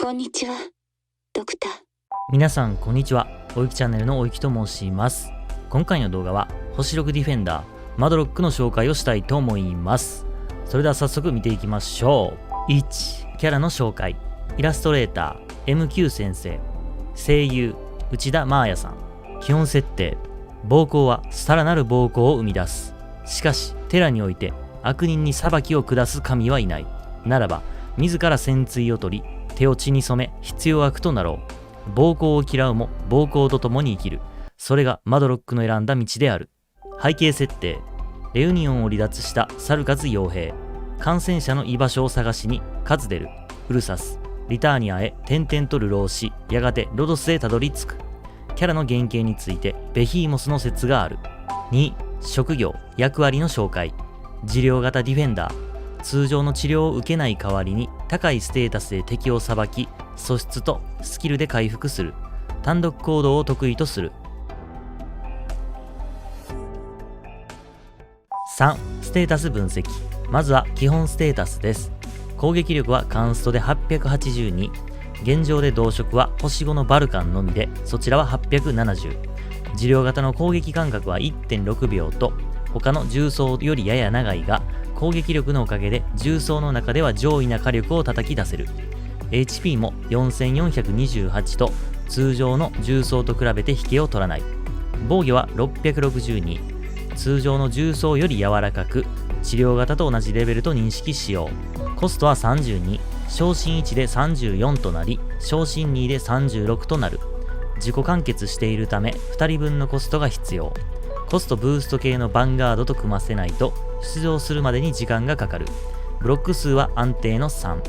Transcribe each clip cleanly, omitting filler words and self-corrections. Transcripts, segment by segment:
こんにちは、ドクター。皆さんこんにちは。おゆきチャンネルのおゆきと申します。今回の動画は星6ディフェンダーマドロックの紹介をしたいと思います。それでは早速見ていきましょう。1、キャラの紹介。イラストレーター MQ 先生、声優内田真彩さん。基本設定、暴行はさらなる暴行を生み出す。しかし寺において悪人に裁きを下す神はいない。ならば自ら戦鎚を取り手を血に染め必要悪となろう。暴行を嫌うも暴行と共に生きる。それがマドロックの選んだ道である。背景設定、レユニオンを離脱したサルカズ傭兵。感染者の居場所を探しにカズデル、ウルサス、リターニアへ転々と流浪し、やがてロドスへたどり着く。キャラの原型についてベヒーモスの説がある。2、職業・役割の紹介。治療型ディフェンダー。通常の治療を受けない代わりに高いステータスで敵を裁き、素質とスキルで回復する。単独行動を得意とする。3、ステータス分析。まずは基本ステータスです。攻撃力はカンストで882。現状で同色は星5のバルカンのみで、そちらは870。治療型の攻撃間隔は 1.6 秒と他の重装よりやや長いが、攻撃力のおかげで重装の中では上位な火力を叩き出せる。 HP も4428と通常の重装と比べて引けを取らない。防御は662。通常の重装より柔らかく、治療型と同じレベルと認識しよう。コストは32。昇進1で34となり、昇進2で36となる。自己完結しているため2人分のコストが必要。コストブースト系のヴァンガードと組ませないと出場するまでに時間がかかる。ブロック数は安定の3。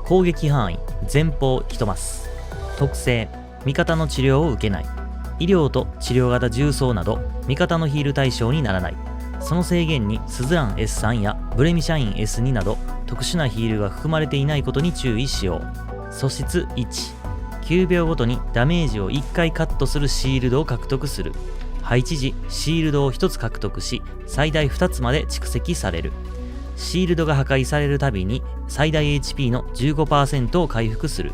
攻撃範囲前方1マス。特性、味方の治療を受けない。医療と治療型重装など味方のヒール対象にならない。その制限にスズラン S3 やブレミシャイン S2 など特殊なヒールが含まれていないことに注意しよう。素質1、9秒ごとにダメージを1回カットするシールドを獲得する。配置時シールドを1つ獲得し、最大2つまで蓄積される。シールドが破壊されるたびに最大 HP の 15% を回復する。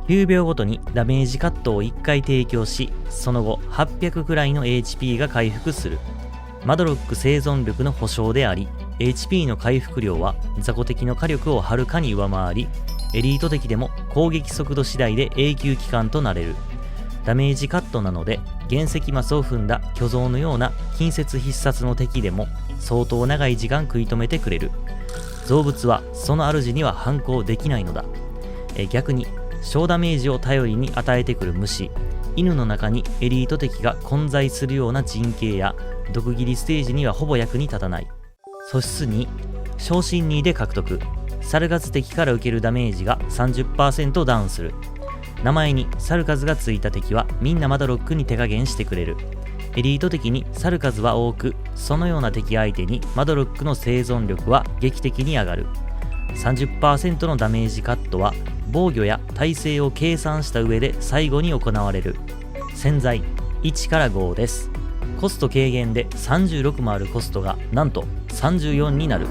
9秒ごとにダメージカットを1回提供し、その後800くらいの HP が回復する。マドロック生存力の保証であり、 HP の回復量は雑魚敵の火力をはるかに上回り、エリート敵でも攻撃速度次第で永久期間となれる。ダメージカットなので原石マスを踏んだ巨像のような近接必殺の敵でも相当長い時間食い止めてくれる。造物はその主には反抗できないのだ。逆に小ダメージを頼りに与えてくる虫、犬の中にエリート敵が混在するような陣形や毒斬りステージにはほぼ役に立たない。素質2、昇進2で獲得。サルカズ敵から受けるダメージが 30% ダウンする。名前にサルカズがついた敵はみんなマドロックに手加減してくれる。エリート敵にサルカズは多く、そのような敵相手にマドロックの生存力は劇的に上がる。 30% のダメージカットは防御や耐性を計算した上で最後に行われる。潜在1から5です。コスト軽減で36もあるコストがなんと34になる。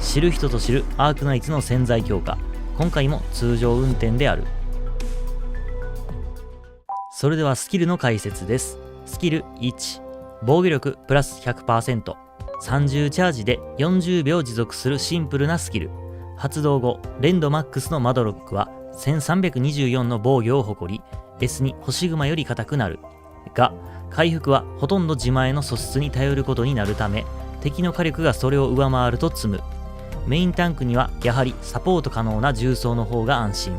知る人ぞ知るアークナイツの潜在強化。今回も通常運転である。それではスキルの解説です。スキル1、防御力プラス 100%。30チャージで40秒持続するシンプルなスキル。発動後、連度マックスのマドロックは1324の防御を誇り、S2 星熊より硬くなる。が、回復はほとんど自前の素質に頼ることになるため、敵の火力がそれを上回ると積む。メインタンクにはやはりサポート可能な重装の方が安心。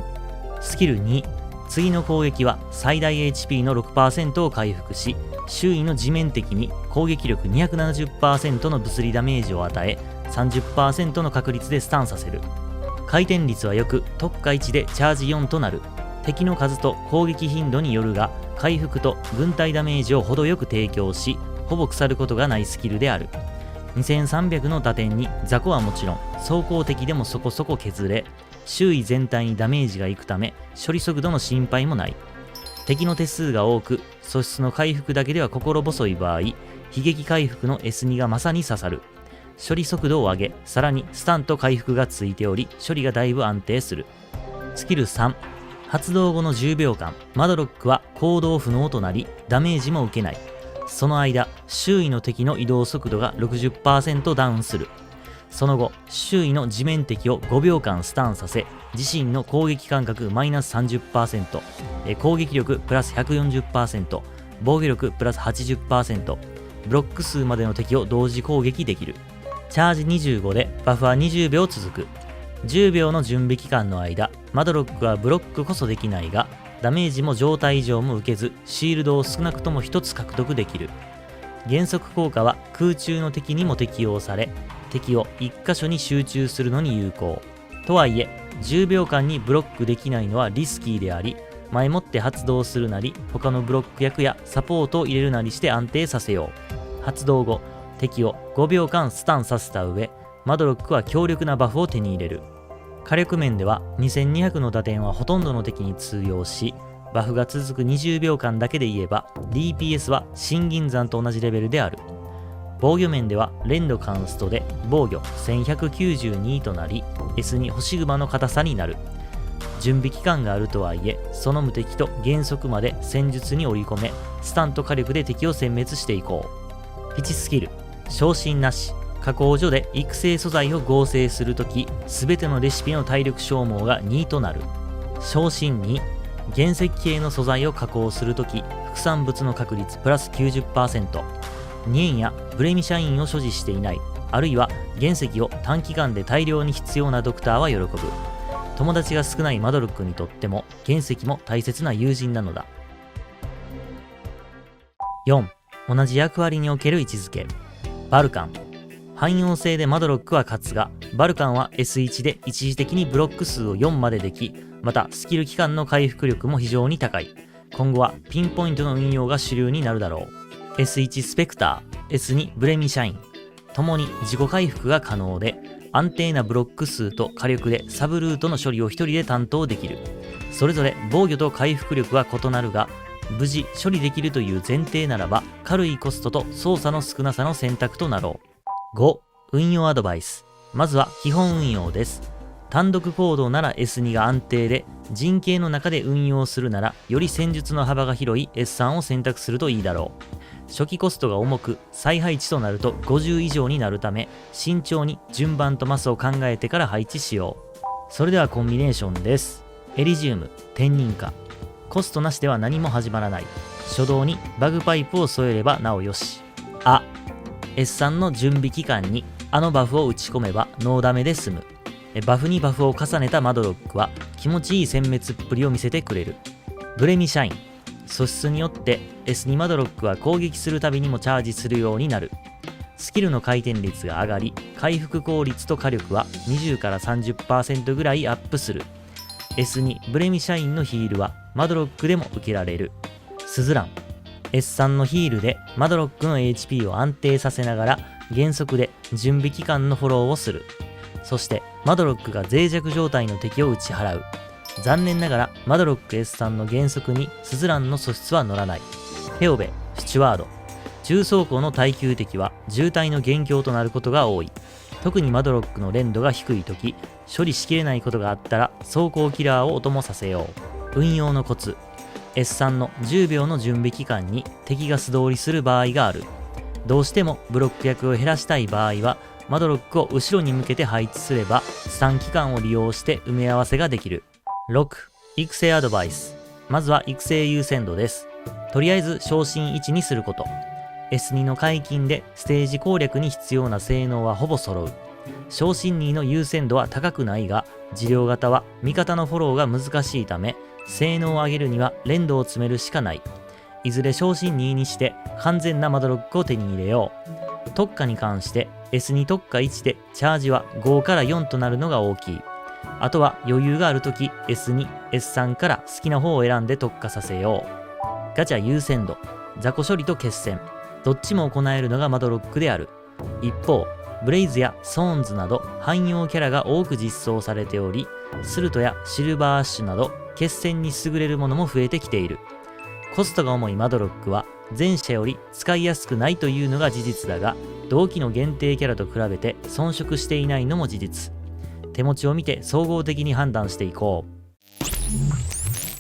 スキル2、次の攻撃は最大 HP の 6% を回復し、周囲の地面敵に攻撃力 270% の物理ダメージを与え、30% の確率でスタンさせる。回転率はよく特化1でチャージ4となる。敵の数と攻撃頻度によるが、回復と軍隊ダメージを程よく提供し、ほぼ腐ることがないスキルである。2300の打点に雑魚はもちろん装甲敵でもそこそこ削れ、周囲全体にダメージがいくため処理速度の心配もない。敵の手数が多く素質の回復だけでは心細い場合、悲劇回復の S2 がまさに刺さる。処理速度を上げ、さらにスタンと回復がついており、処理がだいぶ安定する。スキル3、発動後の10秒間、マドロックは行動不能となり、ダメージも受けない。その間、周囲の敵の移動速度が 60% ダウンする。その後、周囲の地面敵を5秒間スタンさせ、自身の攻撃間隔マイナス 30%、攻撃力プラス 140%、防御力プラス 80%、ブロック数までの敵を同時攻撃できる。チャージ25でバフは20秒続く。10秒の準備期間の間、マドロックはブロックこそできないが、ダメージも状態異常も受けず、シールドを少なくとも1つ獲得できる。減速効果は空中の敵にも適用され、敵を1箇所に集中するのに有効。とはいえ、10秒間にブロックできないのはリスキーであり、前もって発動するなり、他のブロック役やサポートを入れるなりして安定させよう。発動後、敵を5秒間スタンさせた上、マドロックは強力なバフを手に入れる。火力面では2200の打点はほとんどの敵に通用し、バフが続く20秒間だけで言えば DPS は新銀山と同じレベルである。防御面では連度カンストで防御1192となり、 S2 星熊の硬さになる。準備期間があるとはいえ、その無敵と減速まで戦術に織り込め、スタンと火力で敵を殲滅していこう。1スキル、昇進なし。加工所で育成素材を合成するとき、すべてのレシピの体力消耗が2となる。昇進2、原石系の素材を加工するとき、副産物の確率プラス 90%。2円やブレミシャインを所持していない、あるいは原石を短期間で大量に必要なドクターは喜ぶ。友達が少ないマドロックにとっても原石も大切な友人なのだ。4、同じ役割における位置づけ。バルカン。汎用性でマドロックは勝つが、バルカンは S1 で一時的にブロック数を4まででき、またスキル期間の回復力も非常に高い。今後はピンポイントの運用が主流になるだろう。S1 スペクター、S2 ブレミシャイン。ともに自己回復が可能で、安定なブロック数と火力でサブルートの処理を一人で担当できる。それぞれ防御と回復力は異なるが、無事処理できるという前提ならば、軽いコストと操作の少なさの選択となろう。5、運用アドバイス。まずは基本運用です。単独行動なら S2 が安定で、陣形の中で運用するなら、より戦術の幅が広い S3 を選択するといいだろう。初期コストが重く、再配置となると50以上になるため、慎重に順番とマスを考えてから配置しよう。それではコンビネーションです。エリジウム、天人化。コストなしでは何も始まらない。初動にバグパイプを添えればなおよし。S3 の準備期間にあのバフを打ち込めばノーダメで済む。バフにバフを重ねたマドロックは気持ちいい殲滅っぷりを見せてくれる。ブレミシャイン。素質によって S2 マドロックは攻撃するたびにもチャージするようになる。スキルの回転率が上がり、回復効率と火力は20から 30% ぐらいアップする。S2 ブレミシャインのヒールはマドロックでも受けられる。スズラン。S3 のヒールでマドロックの HP を安定させながら減速で準備期間のフォローをする。そしてマドロックが脆弱状態の敵を打ち払う。残念ながらマドロック S3 の減速にスズランの素質は乗らない。ヘオベ、スチュワード。重装甲の耐久敵は渋滞の元凶となることが多い。特にマドロックの連度が低い時、処理しきれないことがあったら装甲キラーをお供させよう。運用のコツ。S3 の10秒の準備期間に敵が素通りする場合がある。どうしてもブロック役を減らしたい場合は、マドロックを後ろに向けて配置すれば、スタン期間を利用して埋め合わせができる。6、育成アドバイス。まずは育成優先度です。とりあえず昇進1にすること。S2 の解禁でステージ攻略に必要な性能はほぼ揃う。昇進2の優先度は高くないが、治療型は味方のフォローが難しいため、性能を上げるには連動を詰めるしかない。いずれ昇進2にして完全なマドロックを手に入れよう。特化に関して S2 特化1でチャージは5から4となるのが大きい。あとは余裕があるとき S2、S3 から好きな方を選んで特化させよう。ガチャ優先度、雑魚処理と決戦、どっちも行えるのがマドロックである。一方、ブレイズやソーンズなど汎用キャラが多く実装されており、スルトやシルバーアッシュなど決戦に優れるものも増えてきている。コストが重いマドロックは前者より使いやすくないというのが事実だが、同期の限定キャラと比べて遜色していないのも事実。手持ちを見て総合的に判断していこう。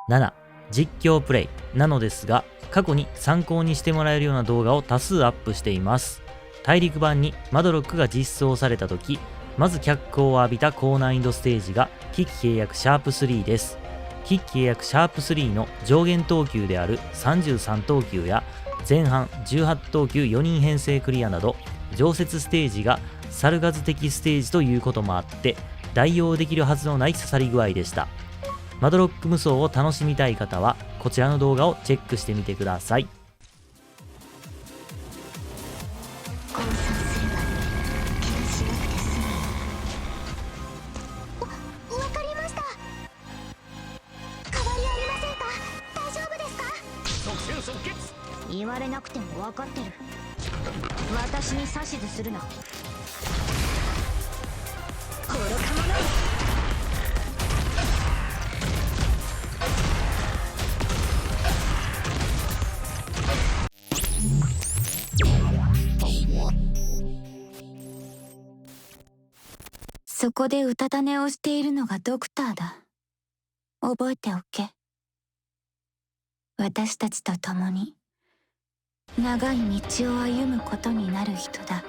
7、実況プレイなのですが、過去に参考にしてもらえるような動画を多数アップしています。大陸版にマドロックが実装された時、まず脚光を浴びた高難易度ステージが機器契約シャープ3です。機器契約シャープ3の上限等級である33等級や前半18等級4人編成クリアなど、常設ステージがサルガズ的ステージということもあって代用できるはずのない刺さり具合でした。マドロック無双を楽しみたい方はこちらの動画をチェックしてみてください。降参するわ。怪我しなくて済む。わかりました。変わりありませんか？大丈夫ですか？即戦即決。言われなくても分かってる。私に指図するな。愚か者。そこでうたた寝をしているのがドクターだ。覚えておけ。私たちと共に長い道を歩むことになる人だ。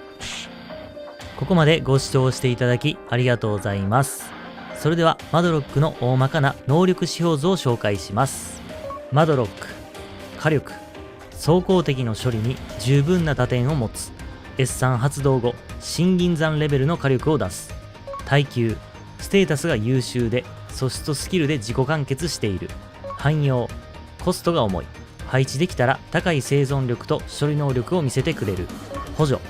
ここまでご視聴していただきありがとうございます。それではマドロックの大まかな能力指標図を紹介します。マドロック、火力、走行敵の処理に十分な打点を持つ。S3 発動後、新銀山レベルの火力を出す。耐久、ステータスが優秀で素質とスキルで自己完結している。汎用、コストが重い。配置できたら高い生存力と処理能力を見せてくれる。補助、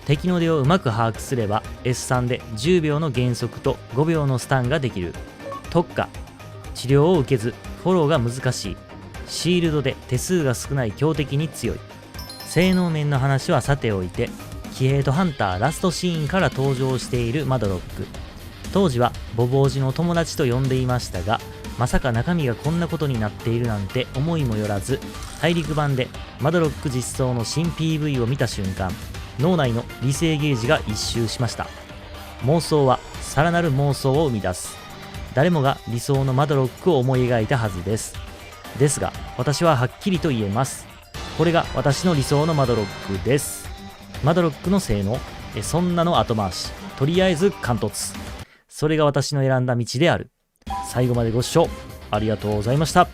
敵の出をうまく把握すれば S3 で10秒の減速と5秒のスタンができる。特化、治療を受けずフォローが難しい。シールドで手数が少ない強敵に強い。性能面の話はさておいて、キヘイトハンターラストシーンから登場しているマドロック。当時はボボウジの友達と呼んでいましたが、まさか中身がこんなことになっているなんて思いもよらず、大陸版でマドロック実装の新 PV を見た瞬間、脳内の理性ゲージが一周しました。妄想はさらなる妄想を生み出す。誰もが理想のマドロックを思い描いたはずです。ですが私ははっきりと言えます。これが私の理想のマドロックです。マドロックの性能、そんなの後回し。とりあえず貫突。それが私の選んだ道である。最後までご視聴ありがとうございました。